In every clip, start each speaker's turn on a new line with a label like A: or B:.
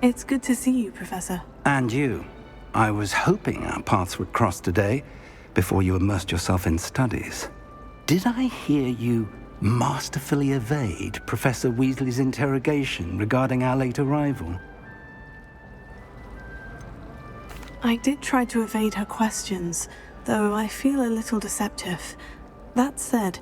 A: It's good to see you, Professor.
B: And you. I was hoping our paths would cross today, before you immersed yourself in studies. Did I hear you masterfully evade Professor Weasley's interrogation regarding our late arrival?
A: I did try to evade her questions, though I feel a little deceptive. That said,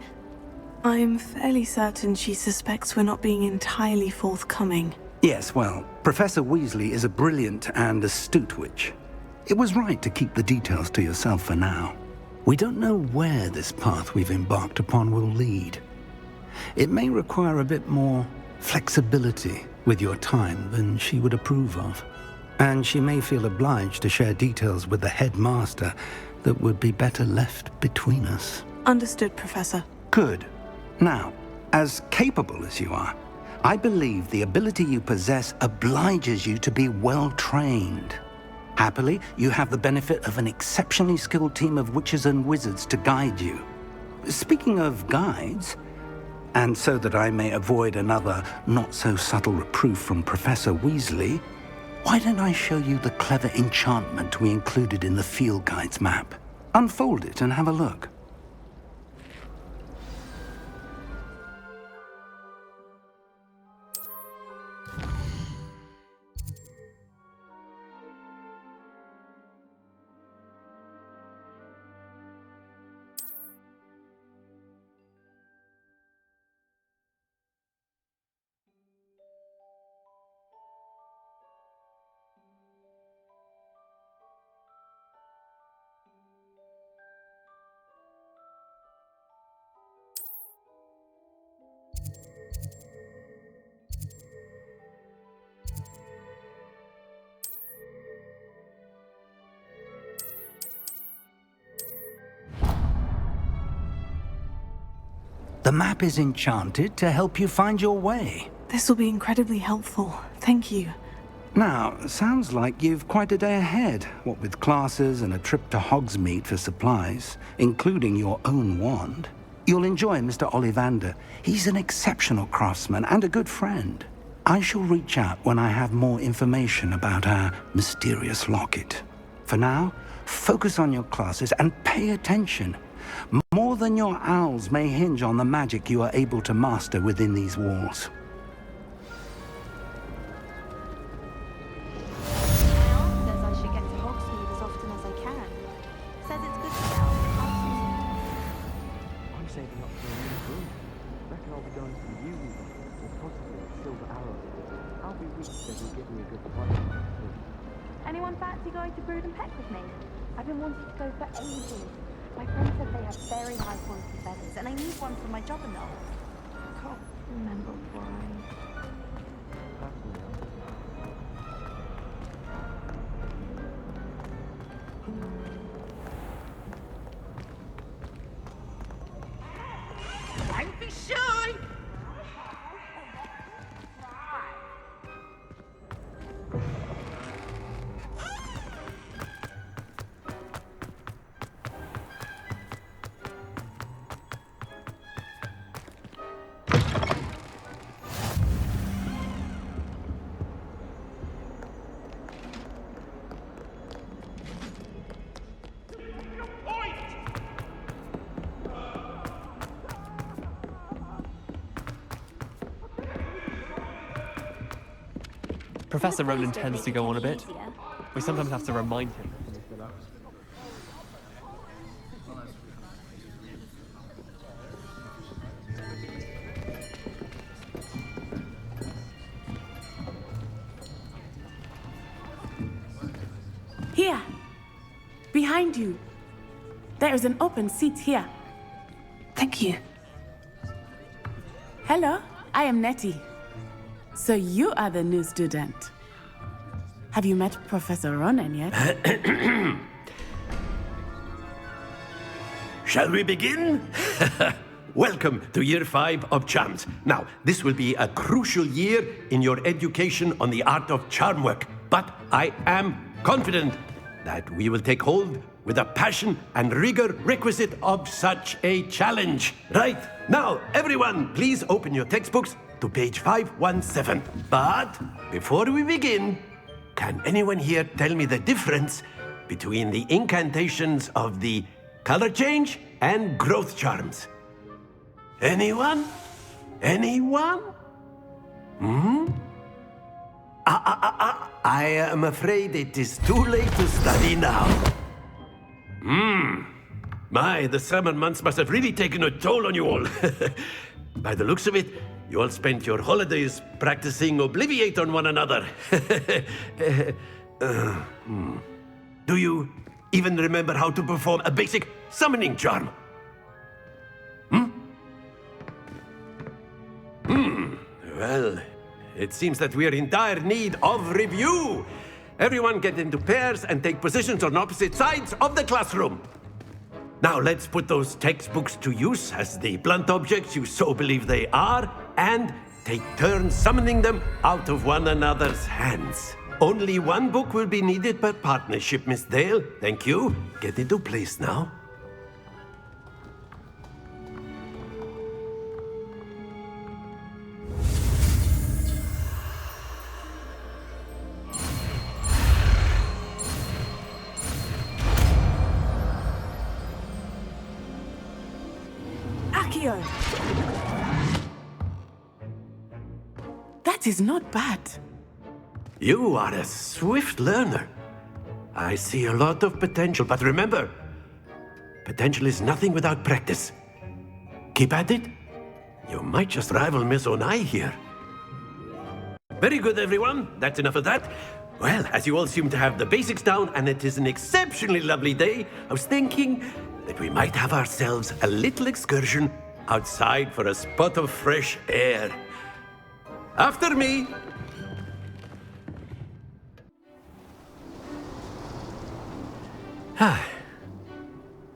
A: I'm fairly certain she suspects we're not being entirely forthcoming.
B: Yes, well, Professor Weasley is a brilliant and astute witch. It was right to keep the details to yourself for now. We don't know where this path we've embarked upon will lead. It may require a bit more flexibility with your time than she would approve of. And she may feel obliged to share details with the headmaster that would be better left between us.
A: Understood, Professor.
B: Good. Now, as capable as you are, I believe the ability you possess obliges you to be well trained. Happily, you have the benefit of an exceptionally skilled team of witches and wizards to guide you. Speaking of guides, and so that I may avoid another not-so-subtle reproof from Professor Weasley, why don't I show you the clever enchantment we included in the field guide's map? Unfold it and have a look. The map is enchanted to help you find your way.
A: This will be incredibly helpful. Thank you.
B: Now, sounds like you've quite a day ahead, what with classes and a trip to Hogsmeade for supplies, including your own wand. You'll enjoy Mr. Ollivander. He's an exceptional craftsman and a good friend. I shall reach out when I have more information about our mysterious locket. For now, focus on your classes and pay attention. More than your owls may hinge on the magic you are able to master within these walls.
C: Says I should get to Hogsmeade as often as I can. Says it's good to get out of the house.
D: I'm saving up for a new room. Reckon I'll be going to the uni or possibly a silver arrow. I'll be weak if you'll give me a good price.
C: Anyone fancy going to Brood and Peck with me? I've been wanting to go for ages. My friend said they have very high quality feathers, and I need one for my job and all. I can't remember why.
E: Don't be shy!
F: Professor Rowland tends to go on a bit. We sometimes have to remind him.
G: Here! Behind you! There is an open seat here.
A: Thank you.
G: Hello, I am Nettie. So you are the new student. Have you met Professor Ronan yet?
H: Shall we begin? Welcome to Year 5 of Charms. Now, this will be a crucial year in your education on the art of charm work, but I am confident that we will take hold with the passion and rigor requisite of such a challenge. Right, now, everyone, please open your textbooks to page 517. But before we begin, can anyone here tell me the difference between the incantations of the color change and growth charms? Anyone? Anyone? I am afraid it is too late to study now. My, the summer months must have really taken a toll on you all. By the looks of it, you all spent your holidays practicing Obliviate on one another. Do you even remember how to perform a basic summoning charm? Well, it seems that we are in dire need of review. Everyone get into pairs and take positions on opposite sides of the classroom. Now let's put those textbooks to use as the blunt objects you so believe they are, and take turns summoning them out of one another's hands. Only one book will be needed per partnership, Miss Dale. Thank you. Get into place now.
G: Akio! That is not bad.
H: You are a swift learner. I see a lot of potential, but remember, potential is nothing without practice. Keep at it. You might just rival Miss Onai here. Very good, everyone. That's enough of that. Well, as you all seem to have the basics down, and it is an exceptionally lovely day, I was thinking that we might have ourselves a little excursion outside for a spot of fresh air. After me.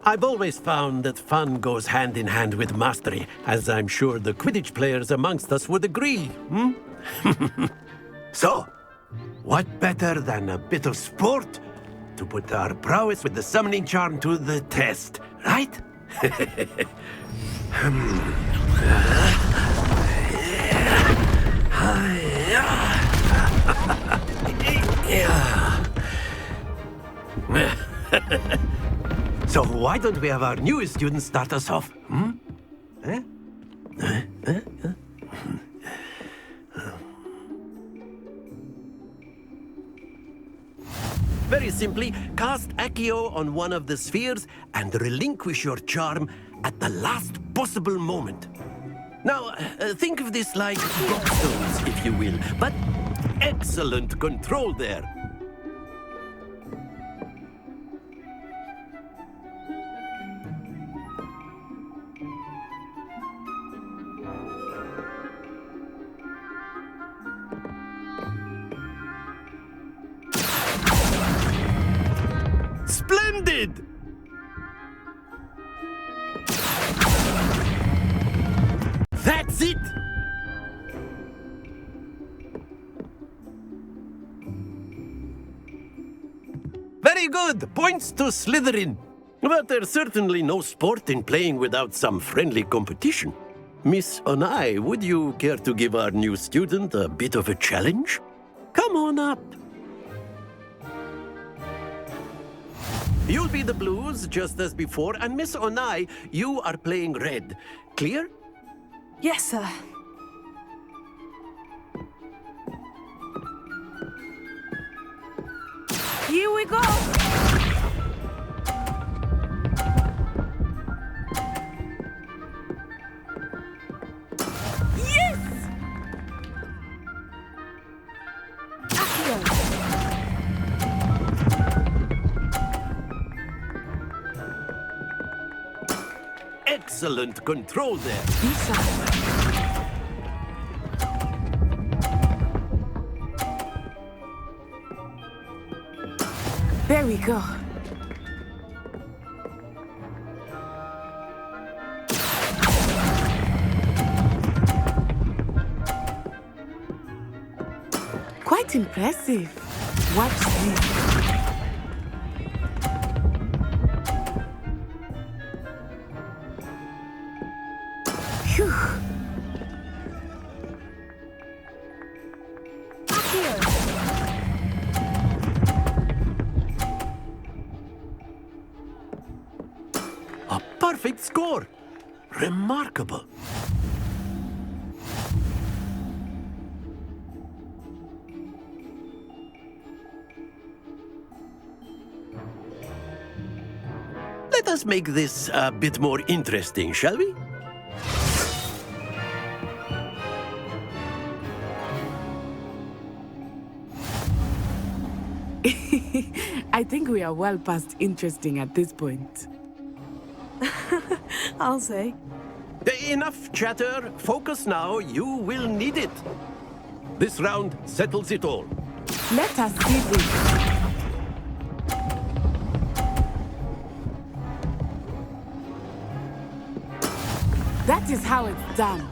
H: I've always found that fun goes hand in hand with mastery, as I'm sure the Quidditch players amongst us would agree, So, what better than a bit of sport to put our prowess with the summoning charm to the test, right? So why don't we have our newest student start us off? Very simply, cast Accio on one of the spheres and relinquish your charm at the last possible moment. Now, think of this like gobstones, if you will, but excellent control there. Splendid! That's it! Very good! Points to Slytherin. But there's certainly no sport in playing without some friendly competition. Miss Onai, would you care to give our new student a bit of a challenge? Come on up. You'll be the blues, just as before, and Miss Onai, you are playing red. Clear?
A: Yes, sir.
G: Here we go! Yes! Accio!
H: Excellent control there.
G: There we go. Quite impressive. Watch this. Phew.
H: perfect score. Remarkable. Let us make this a bit more interesting, shall we?
G: I think we are well past interesting at this point.
A: I'll say.
H: Enough chatter. Focus now. You will need it. This round settles it all.
G: Let us see this. That is how it's done.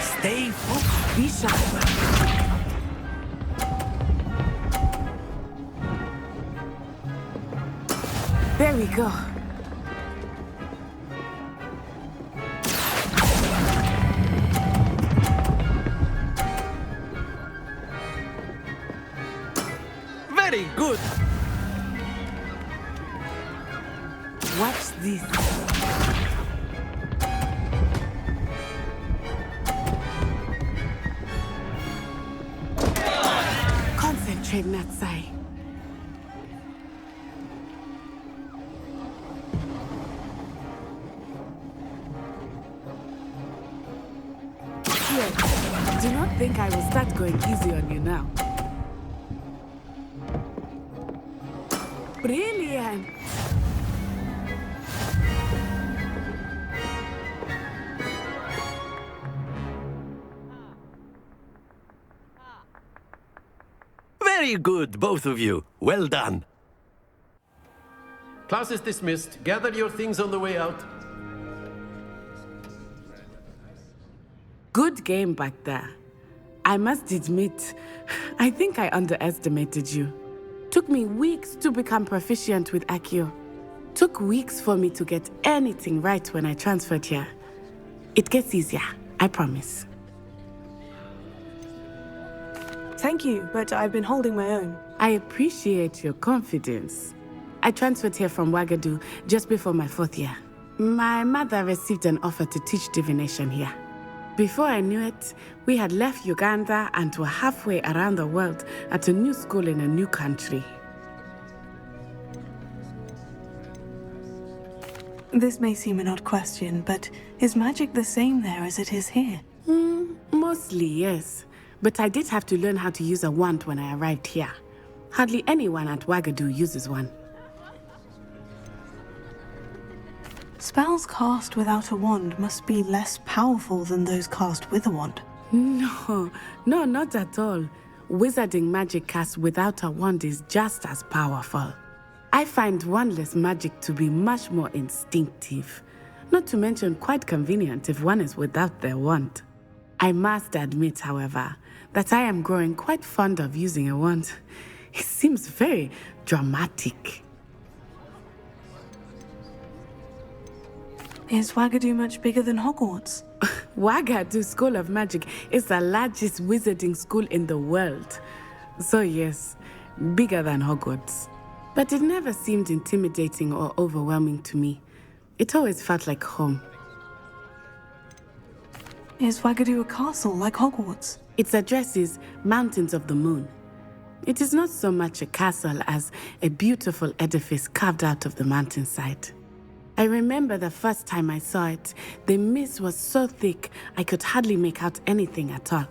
G: Stay focused. Be sharp. There we go.
H: Very good.
G: Watch this. Concentrate, Natsai. Here, do not think I will start going easy on you now. Brilliant!
H: Very good, both of you. Well done. Class is dismissed. Gather your things on the way out.
G: Good game back there. I must admit, I think I underestimated you. Took me weeks to become proficient with Accio. Took weeks for me to get anything right when I transferred here. It gets easier, I promise.
A: Thank you, but I've been holding my own.
G: I appreciate your confidence. I transferred here from Ouagadougou just before my 4th year. My mother received an offer to teach divination here. Before I knew it, we had left Uganda and were halfway around the world at a new school in a new country.
A: This may seem an odd question, but is magic the same there as it is here?
G: Mostly, yes. But I did have to learn how to use a wand when I arrived here. Hardly anyone at Ouagadougou uses one.
A: Spells cast without a wand must be less powerful than those cast with a wand.
G: No, not at all. Wizarding magic cast without a wand is just as powerful. I find wandless magic to be much more instinctive. Not to mention quite convenient if one is without their wand. I must admit, however, that I am growing quite fond of using a wand. It seems very dramatic.
A: Is Ouagadougou much bigger than Hogwarts?
G: Ouagadougou School of Magic is the largest wizarding school in the world. So yes, bigger than Hogwarts. But it never seemed intimidating or overwhelming to me. It always felt like home.
A: Is Ouagadougou a castle like Hogwarts?
G: Its address is Mountains of the Moon. It is not so much a castle as a beautiful edifice carved out of the mountainside. I remember the first time I saw it, the mist was so thick I could hardly make out anything at all.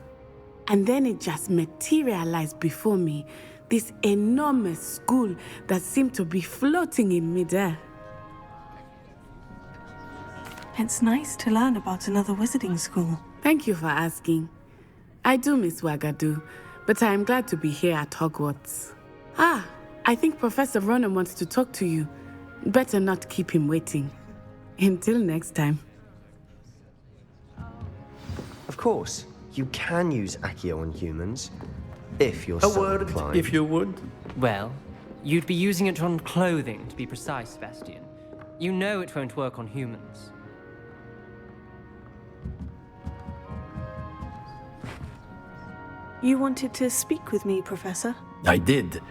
G: And then it just materialized before me, this enormous school that seemed to be floating in midair.
A: It's nice to learn about another wizarding school.
G: Thank you for asking. I do miss Ouagadougou, but I am glad to be here at Hogwarts. Ah, I think Professor Ronan wants to talk to you. Better not keep him waiting. Until next time.
I: Of course, you can use Accio on humans, if you're
H: A
I: so
H: word,
I: inclined.
H: if you would.
J: Well, you'd be using it on clothing, to be precise, Sebastian. You know it won't work on humans.
A: You wanted to speak with me, Professor?
H: I did.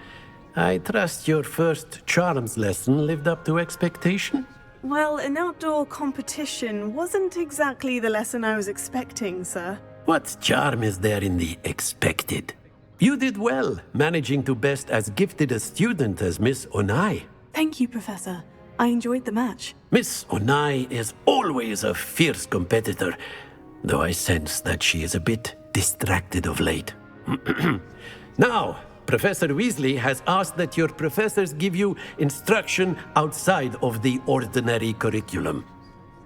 H: I trust your first charms lesson lived up to expectation?
A: Well, an outdoor competition wasn't exactly the lesson I was expecting, sir.
H: What charm is there in the expected? You did well, managing to best as gifted a student as Miss Onai.
A: Thank you, Professor. I enjoyed the match.
H: Miss Onai is always a fierce competitor, though I sense that she is a bit distracted of late. Now, Professor Weasley has asked that your professors give you instruction outside of the ordinary curriculum.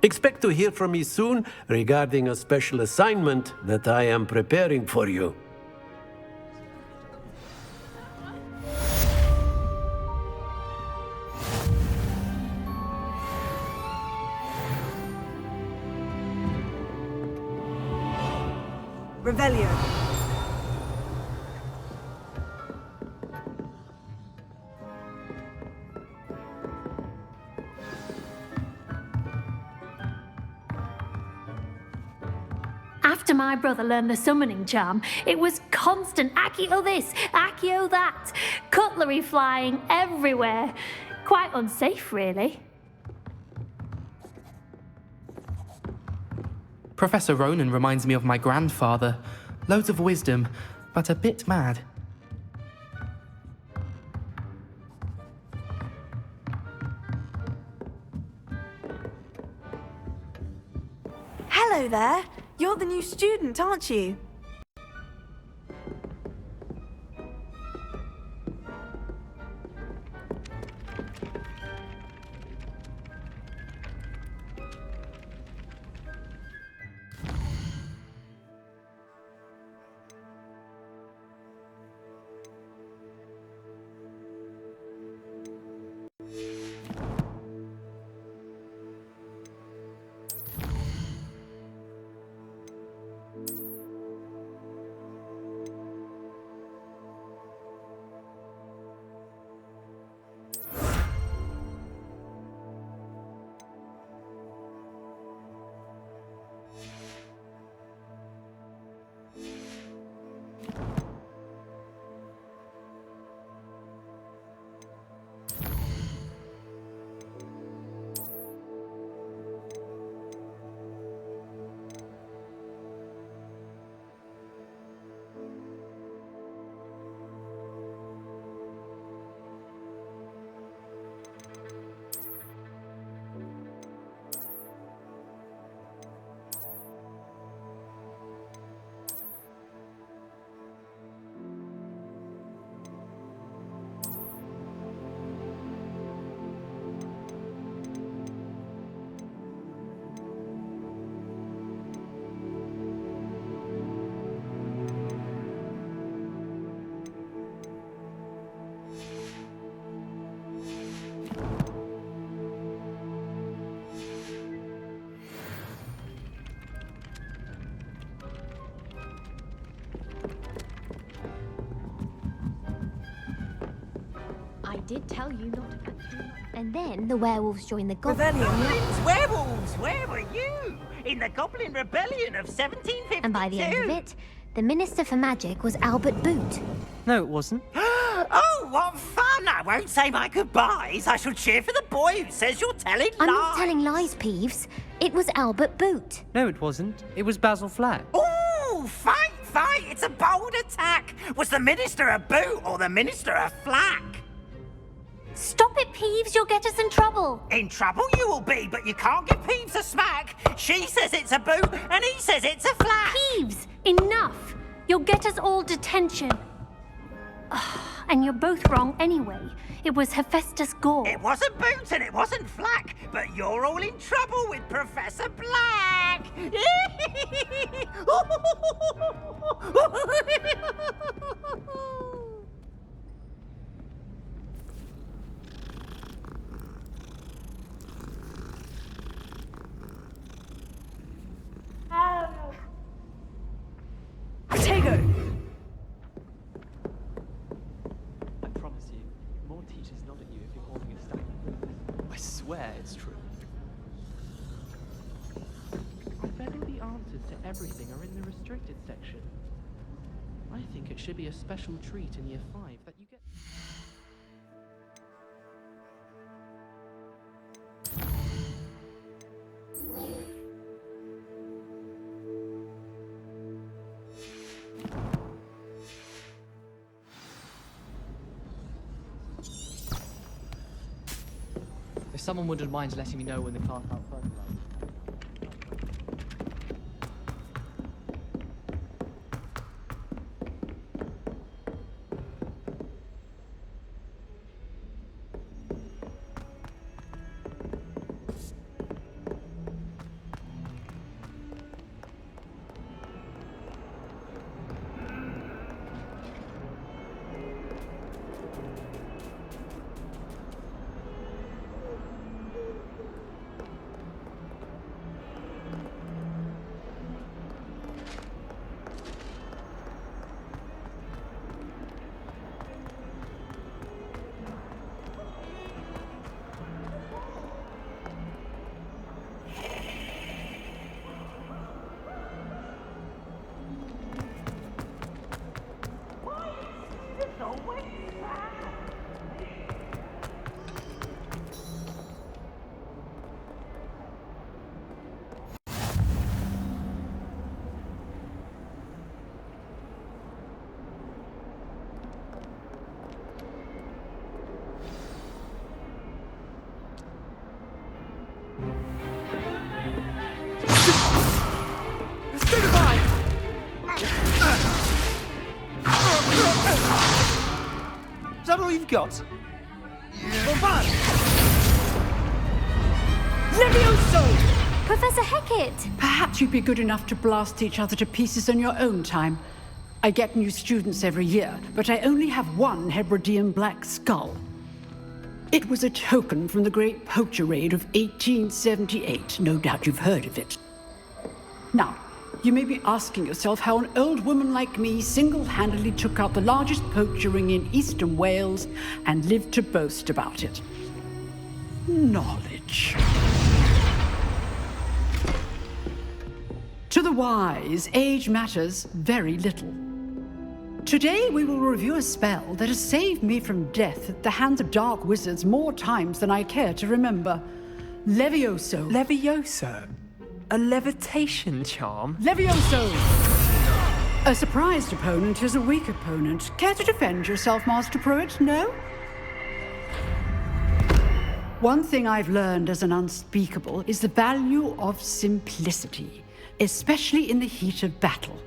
H: Expect to hear from me soon regarding a special assignment that I am preparing for you.
A: Revelio.
C: After my brother learned the summoning charm, it was constant Accio this, Accio that, cutlery flying everywhere. Quite unsafe, really.
F: Professor Ronan reminds me of my grandfather. Loads of wisdom, but a bit mad.
A: Hello there. You're the new student, aren't you?
C: I did tell you not to catch them. And then the werewolves joined the goblins.
E: Werewolves, where were you? In the Goblin Rebellion of 1752.
C: And by the end of it, the Minister for Magic was Albert Boot.
J: No, it wasn't.
E: Oh, what fun! I won't say my goodbyes. I shall cheer for the boy who says you're telling lies.
C: I'm not telling lies, Peeves. It was Albert Boot.
J: No, it wasn't. It was Basil Flack.
E: Ooh, fight, fight! It's a bold attack. Was the Minister a boot or the Minister a flack?
C: Stop it, Peeves. You'll get us in trouble.
E: In trouble you will be, but you can't give Peeves a smack. She says it's a boot, and he says it's a flack.
C: Peeves, enough. You'll get us all detention. And you're both wrong anyway. It was Hephaestus Gore.
E: It wasn't boot and it wasn't flack, but you're all in trouble with Professor Black.
A: Potato!
F: I promise you, more teachers nod at you if you're holding a stack of books. I swear it's true. I bet all the answers to everything are in the restricted section. I think it should be a special treat in year 5 that you get. If someone wouldn't mind letting me know when the class outside arrives.
K: Is that all you've got?
L: Levioso!
C: Professor Hecat!
L: Perhaps you'd be good enough to blast each other to pieces on your own time. I get new students every year, but I only have one Hebridean black skull. It was a token from the Great Poacher Raid of 1878. No doubt you've heard of it. Now, you may be asking yourself how an old woman like me single-handedly took out the largest poacher ring in eastern Wales and lived to boast about it. Knowledge. To the wise, age matters very little. Today we will review a spell that has saved me from death at the hands of dark wizards more times than I care to remember. Levioso.
J: Levioso? A levitation charm?
L: Levioso! A surprised opponent is a weak opponent. Care to defend yourself, Master Pruitt? No? One thing I've learned as an unspeakable is the value of simplicity, especially in the heat of battle.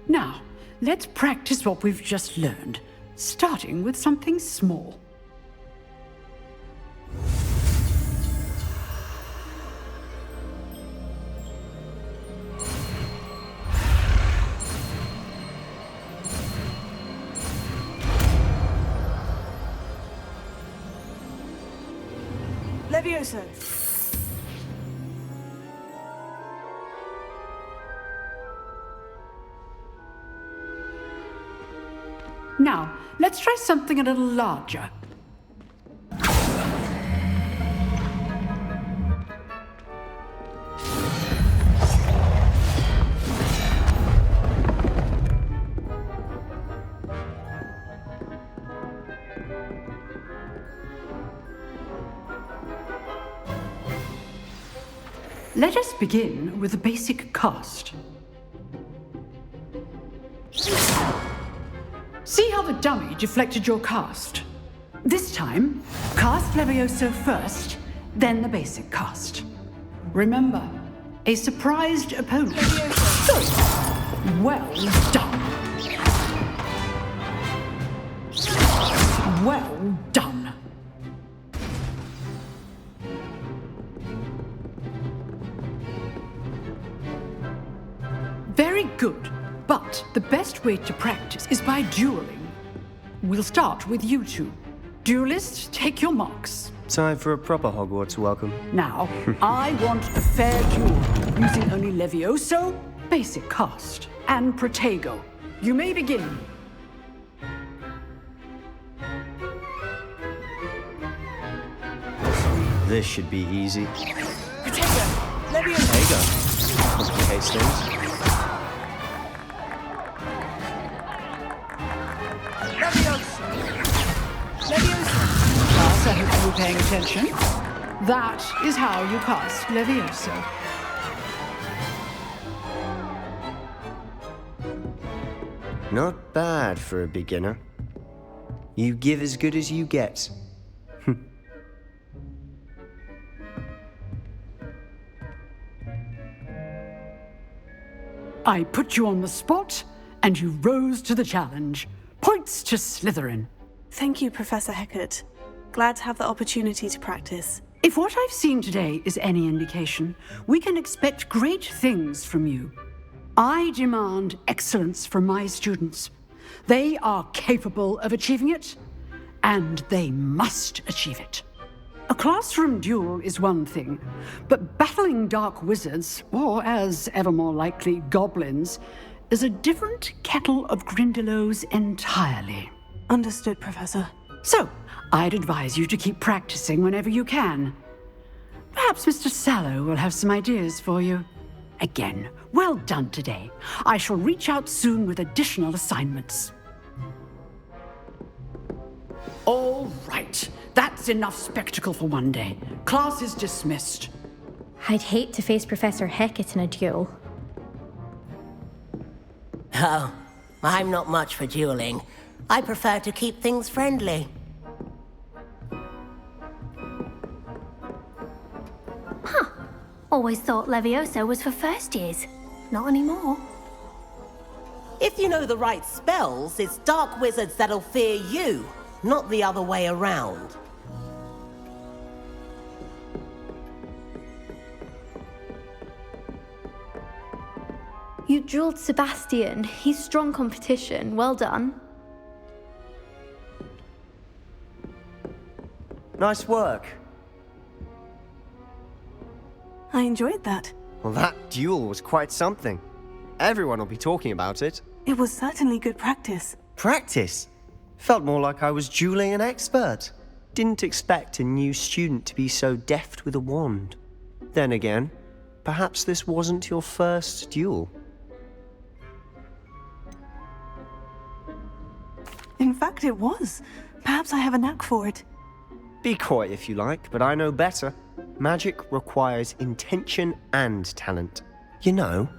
L: Now, let's practice what we've just learned, starting with something small.
A: Levioso.
L: Now, let's try something a little larger. Let us begin with the basic cast. See how the dummy deflected your cast? This time, cast Levioso first, then the basic cast. Remember, a surprised opponent. Good. Well done. Well done. Very good, but the best way to practice is by dueling. We'll start with you two. Duelists, take your marks.
I: Time for a proper Hogwarts welcome.
L: Now, I want a fair duel, using only Levioso, basic cast, and Protego. You may begin.
I: This should be easy.
A: Protego. Levioso.
I: There you go. Complicates things.
L: I hope you were paying attention. That is how you cast Levioso.
I: Not bad for a beginner. You give as good as you get.
L: I put you on the spot, and you rose to the challenge. Points to Slytherin.
A: Thank you, Professor Hecat. Glad to have the opportunity to practice.
L: If what I've seen today is any indication, we can expect great things from you. I demand excellence from my students. They are capable of achieving it, and they must achieve it. A classroom duel is one thing, but battling dark wizards, or as ever more likely, goblins, is a different kettle of Grindylows entirely.
A: Understood, Professor.
L: So, I'd advise you to keep practicing whenever you can. Perhaps Mr. Sallow will have some ideas for you. Again, well done today. I shall reach out soon with additional assignments. All right. That's enough spectacle for one day. Class is dismissed.
M: I'd hate to face Professor Hecat in a duel.
N: Oh, I'm not much for dueling. I prefer to keep things friendly.
C: Huh. Always thought Levioso was for first years. Not anymore.
N: If you know the right spells, it's dark wizards that'll fear you, not the other way around.
M: You drilled Sebastian. He's strong competition. Well done.
I: Nice work.
A: I enjoyed that.
I: Well, that duel was quite something. Everyone will be talking about it.
A: It was certainly good practice.
I: Practice? Felt more like I was dueling an expert. Didn't expect a new student to be so deft with a wand. Then again, perhaps this wasn't your first duel.
A: In fact, it was. Perhaps I have a knack for it.
I: Be coy if you like, but I know better. Magic requires intention and talent. You know,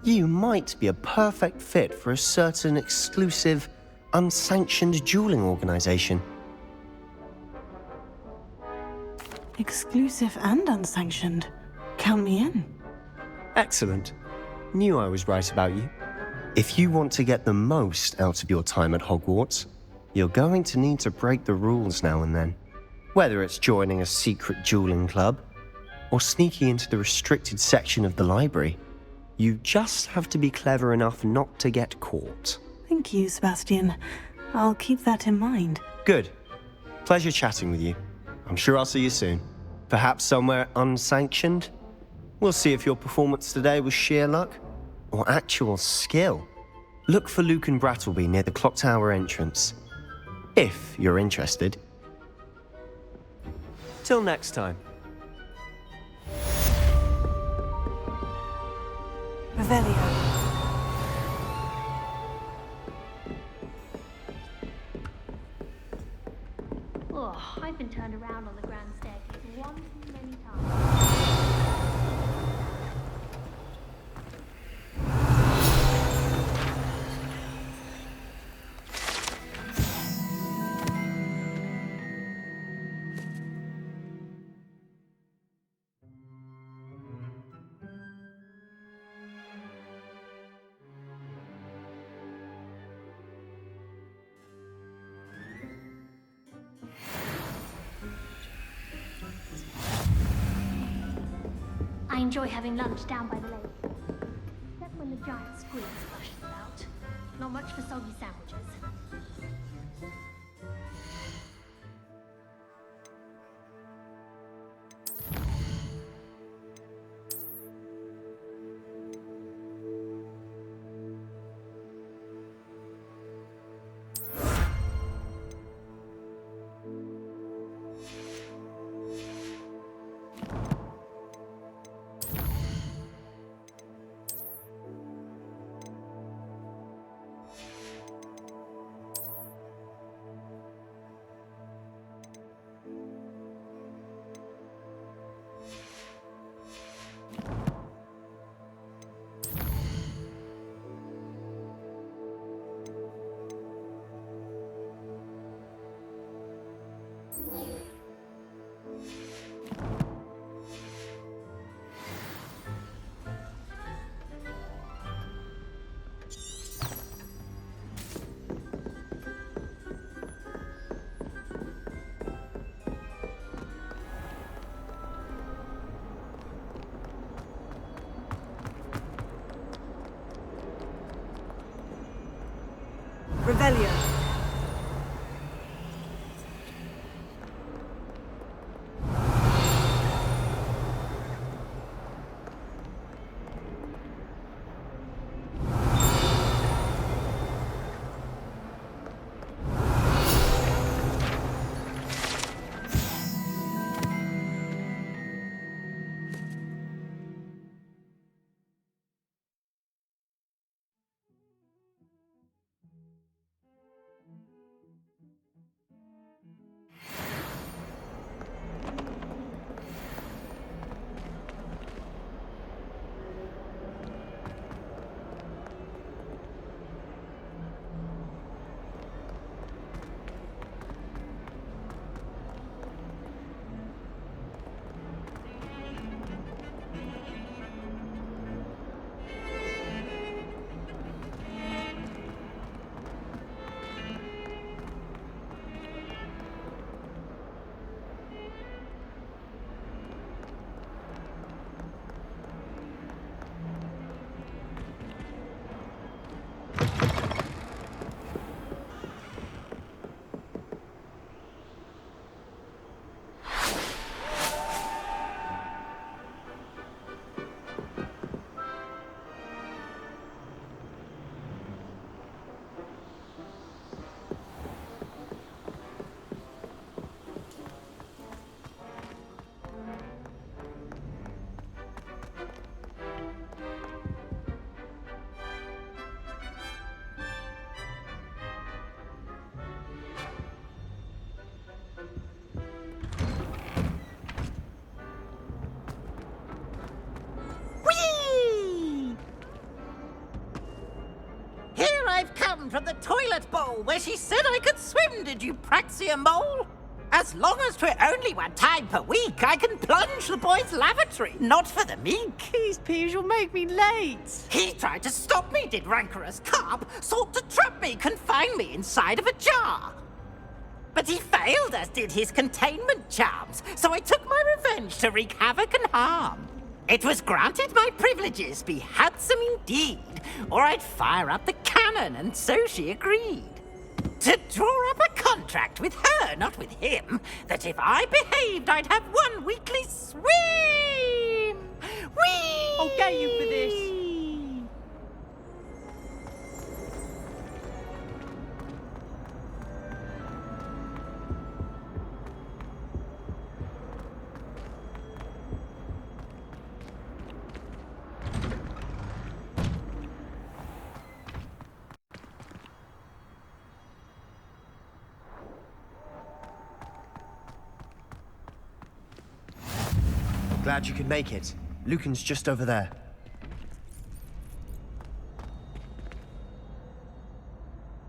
I: you might be a perfect fit for a certain exclusive, unsanctioned dueling organization.
A: Exclusive and unsanctioned. Count me in.
I: Excellent. Knew I was right about you. If you want to get the most out of your time at Hogwarts, you're going to need to break the rules now and then. Whether it's joining a secret dueling club, or sneaking into the restricted section of the library, you just have to be clever enough not to get caught.
A: Thank you, Sebastian. I'll keep that in mind.
I: Good. Pleasure chatting with you. I'm sure I'll see you soon. Perhaps somewhere unsanctioned? We'll see if your performance today was sheer luck or actual skill. Look for Luke and Brattleby near the clock tower entrance, if you're interested. Till next time.
A: Revelio.
C: Oh, I've been turned around on the grand staircase one too many times. I enjoy having lunch down by the lake. Except when the giant squid splashes about. Not much for soggy sandwiches.
A: Revelio.
E: I've come from the toilet bowl where she said I could swim, did you praxia mole? As long as 'twere only one time per week, I can plunge the boy's lavatory, not for the meek.
O: These peas will make me late.
E: He tried to stop me, did rancorous carp, sought to trap me, confine me inside of a jar. But he failed, as did his containment charms, so I took my revenge to wreak havoc and harm. It was granted my privileges be handsome indeed, or I'd fire up the cannon, and so she agreed. To draw up a contract with her, not with him, that if I behaved, I'd have one weekly swim! Whee!
O: I'll get you for this.
I: Glad you could make it. Lucan's just over there.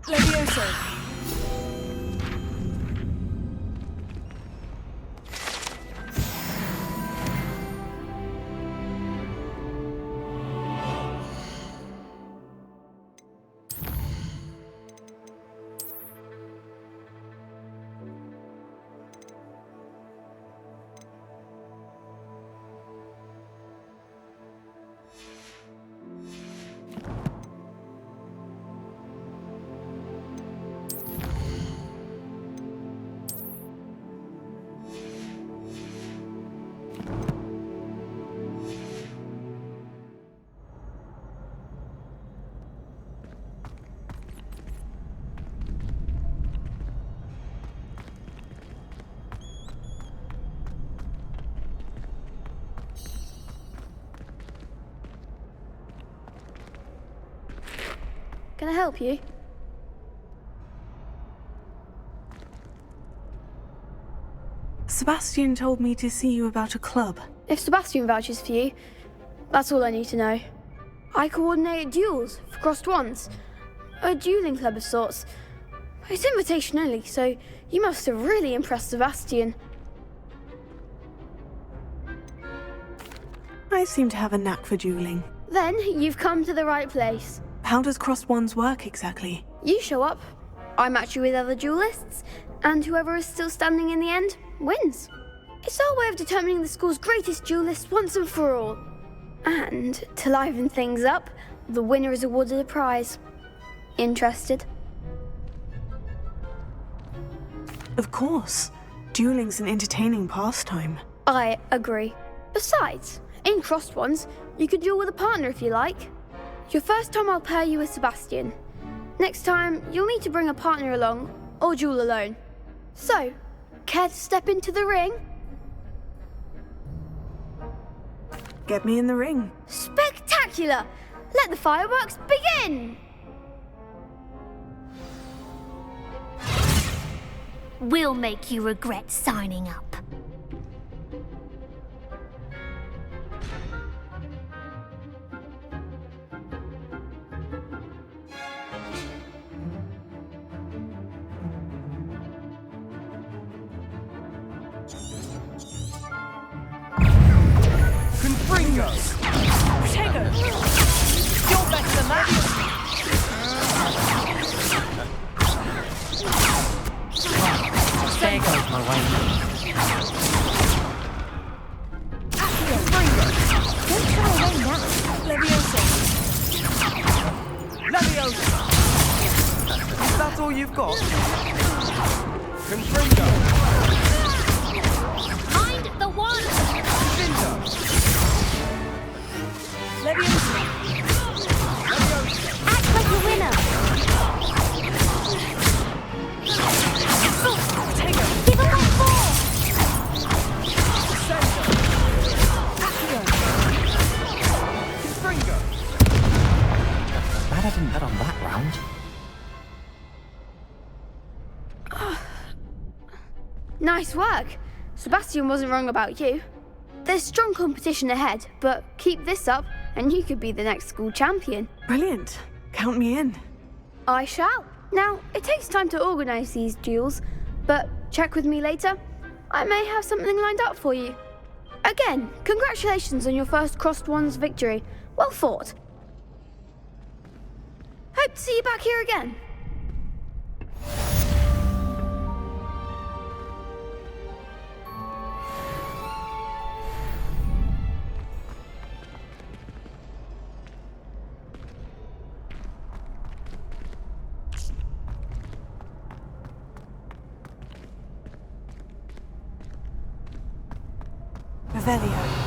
A: Levioso.
M: Can I help you?
A: Sebastian told me to see you about a club.
M: If Sebastian vouches for you, that's all I need to know. I coordinate duels for crossed wands. A dueling club of sorts. It's invitation only, so you must have really impressed Sebastian.
A: I seem to have a knack for dueling.
M: Then you've come to the right place.
A: How does crossed wands work exactly?
M: You show up, I match you with other duelists, and whoever is still standing in the end wins. It's our way of determining the school's greatest duelist once and for all. And to liven things up, the winner is awarded a prize. Interested?
A: Of course. Dueling's an entertaining pastime.
M: I agree. Besides, in crossed ones, you could duel with a partner if you like. Your first time I'll pair you with Sebastian. Next time, you'll need to bring a partner along, or duel alone. So, care to step into the ring?
A: Get me in the ring.
M: Spectacular! Let the fireworks begin!
P: We'll make you regret signing up.
K: Confringo!
O: Protego! You're better than that!
J: There goes my way.
O: Confringo! Don't shy away now. Leviosa! Leviosa!
K: Is that all you've got? Confringo!
P: Mind the one!
K: Vindo!
O: Leviosa!
P: Act like a winner!
O: Protego!
P: Give him that ball!
K: Confringo!
J: Glad I didn't bet on that round.
M: Nice work. Sebastian wasn't wrong about you. There's strong competition ahead, but keep this up and you could be the next school champion.
A: Brilliant. Count me in.
M: I shall. Now, it takes time to organise these duels, but check with me later. I may have something lined up for you. Again, congratulations on your first Crossed Ones victory. Well fought. Hope to see you back here again.
A: Revelio.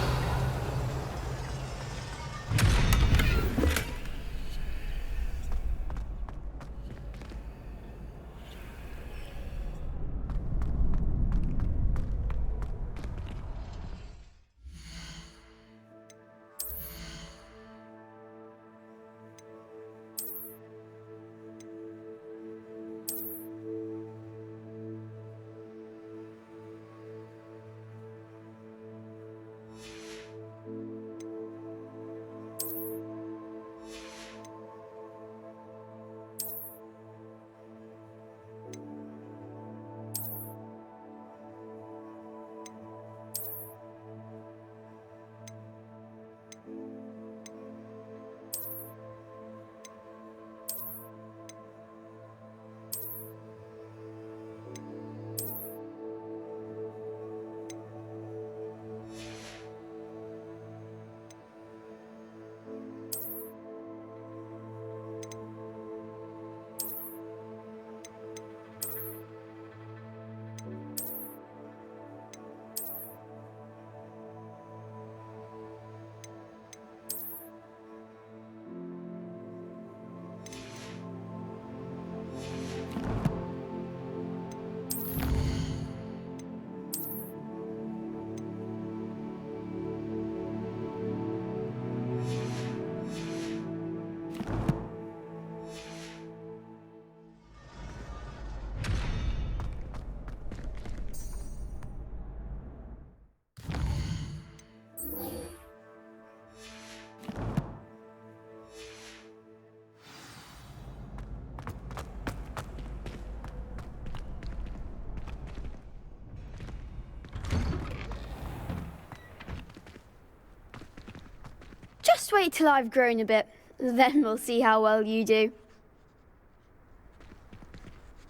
M: Just wait till I've grown a bit, then we'll see how well you do.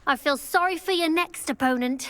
P: I feel sorry for your next opponent.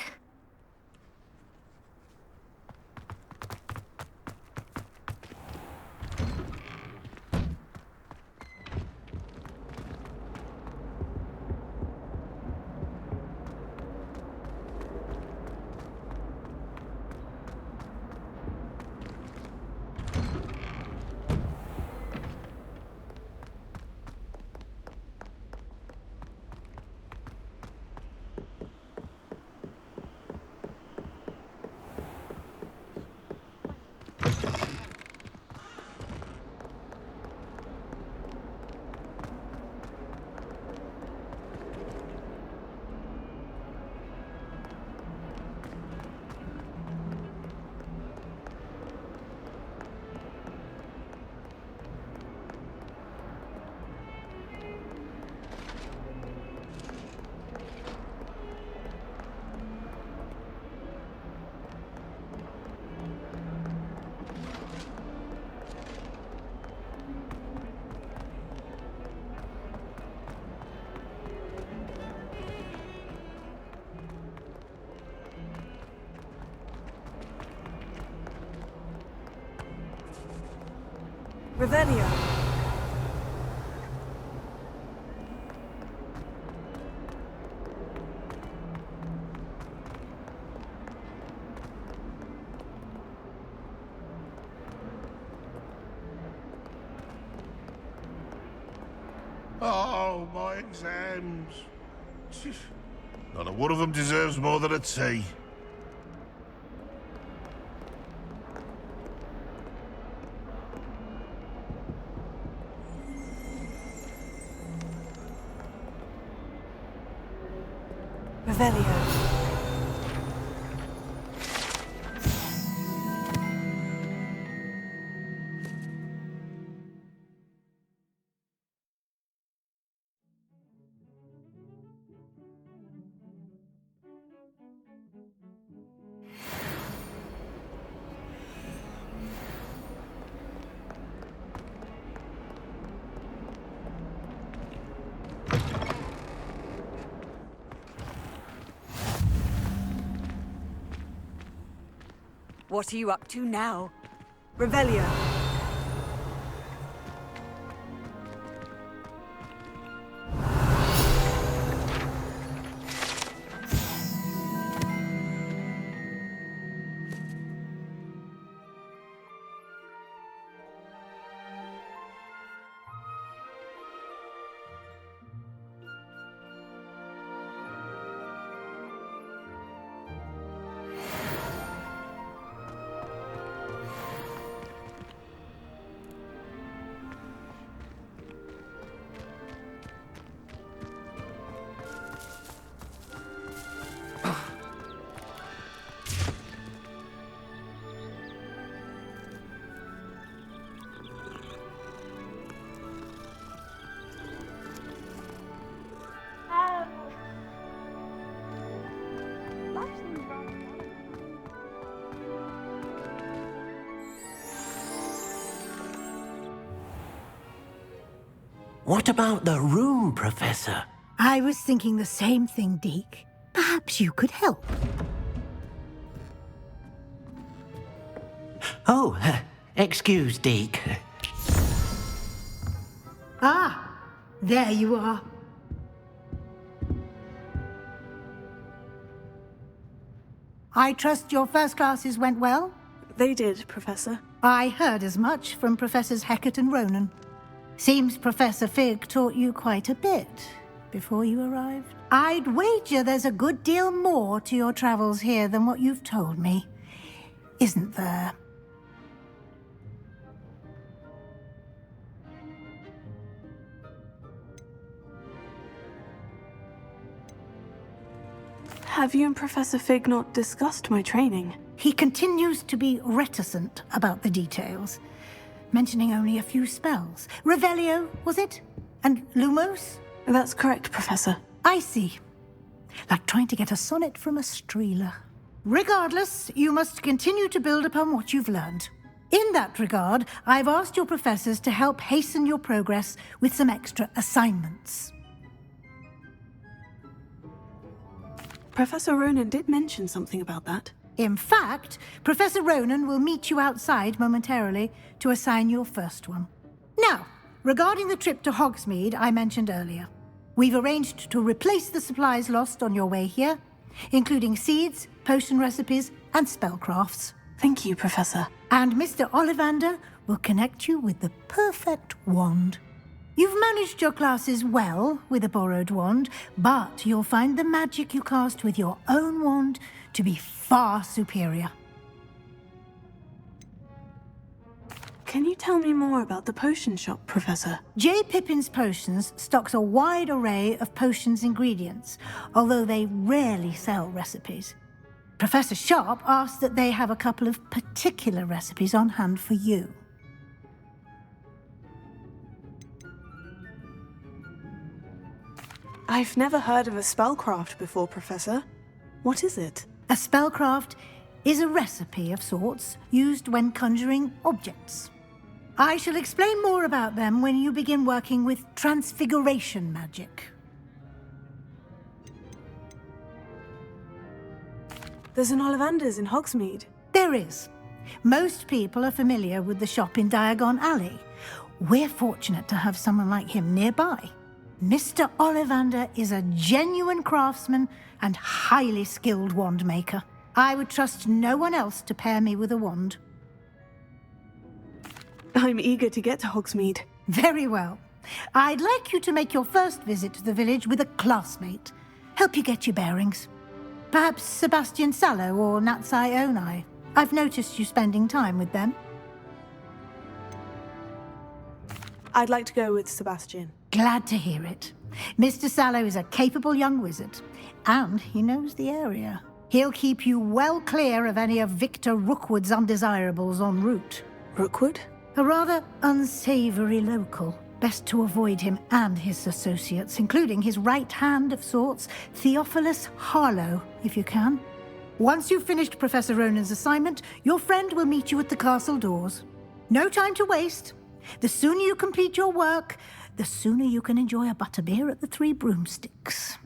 A: Revelio.
Q: Oh, my exams. Not a one of them deserves more than a tea.
A: Revelio.
O: What are you up to now?
A: Revelio.
H: What about the room, Professor?
R: I was thinking the same thing, Deke. Perhaps you could help.
H: Oh, excuse, Deke.
R: Ah, there you are. I trust your first classes went well?
A: They did, Professor.
R: I heard as much from Professors Hecat and Ronan. Seems Professor Fig taught you quite a bit before you arrived. I'd wager there's a good deal more to your travels here than what you've told me, isn't there?
A: Have you and Professor Fig not discussed my training?
R: He continues to be reticent about the details, mentioning only a few spells. Revelio, was it? And Lumos?
A: That's correct, Professor.
R: I see. Like trying to get a sonnet from a streeler. Regardless, you must continue to build upon what you've learned. In that regard, I've asked your professors to help hasten your progress with some extra assignments.
A: Professor Ronan did mention something about that.
R: In fact, Professor Ronan will meet you outside momentarily to assign your first one. Now, regarding the trip to Hogsmeade I mentioned earlier, we've arranged to replace the supplies lost on your way here, including seeds, potion recipes, and spellcrafts.
A: Thank you, Professor.
R: And Mr. Ollivander will connect you with the perfect wand. You've managed your classes well with a borrowed wand, but you'll find the magic you cast with your own wand to be far superior.
A: Can you tell me more about the potion shop, Professor?
R: J. Pippin's Potions stocks a wide array of potions ingredients, although they rarely sell recipes. Professor Sharp asked that they have a couple of particular recipes on hand for you.
A: I've never heard of a spellcraft before, Professor. What is it?
R: A spellcraft is a recipe of sorts used when conjuring objects. I shall explain more about them when you begin working with transfiguration magic.
A: There's an Ollivander's in Hogsmeade.
R: There is. Most people are familiar with the shop in Diagon Alley, We're fortunate to have someone like him nearby. Mr. Ollivander is a genuine craftsman and highly skilled wand maker. I would trust no one else to pair me with a wand.
A: I'm eager to get to Hogsmeade.
R: Very well. I'd like you to make your first visit to the village with a classmate. Help you get your bearings. Perhaps Sebastian Sallow or Natsai Onai. I've noticed you spending time with them.
A: I'd like to go with Sebastian.
R: Glad to hear it. Mr. Sallow is a capable young wizard, and he knows the area. He'll keep you well clear of any of Victor Rookwood's undesirables en route.
A: Rookwood?
R: A rather unsavory local. Best to avoid him and his associates, including his right hand of sorts, Theophilus Harlow, if you can. Once you've finished Professor Ronan's assignment, your friend will meet you at the castle doors. No time to waste. The sooner you complete your work, the sooner you can enjoy a butterbeer at the Three Broomsticks.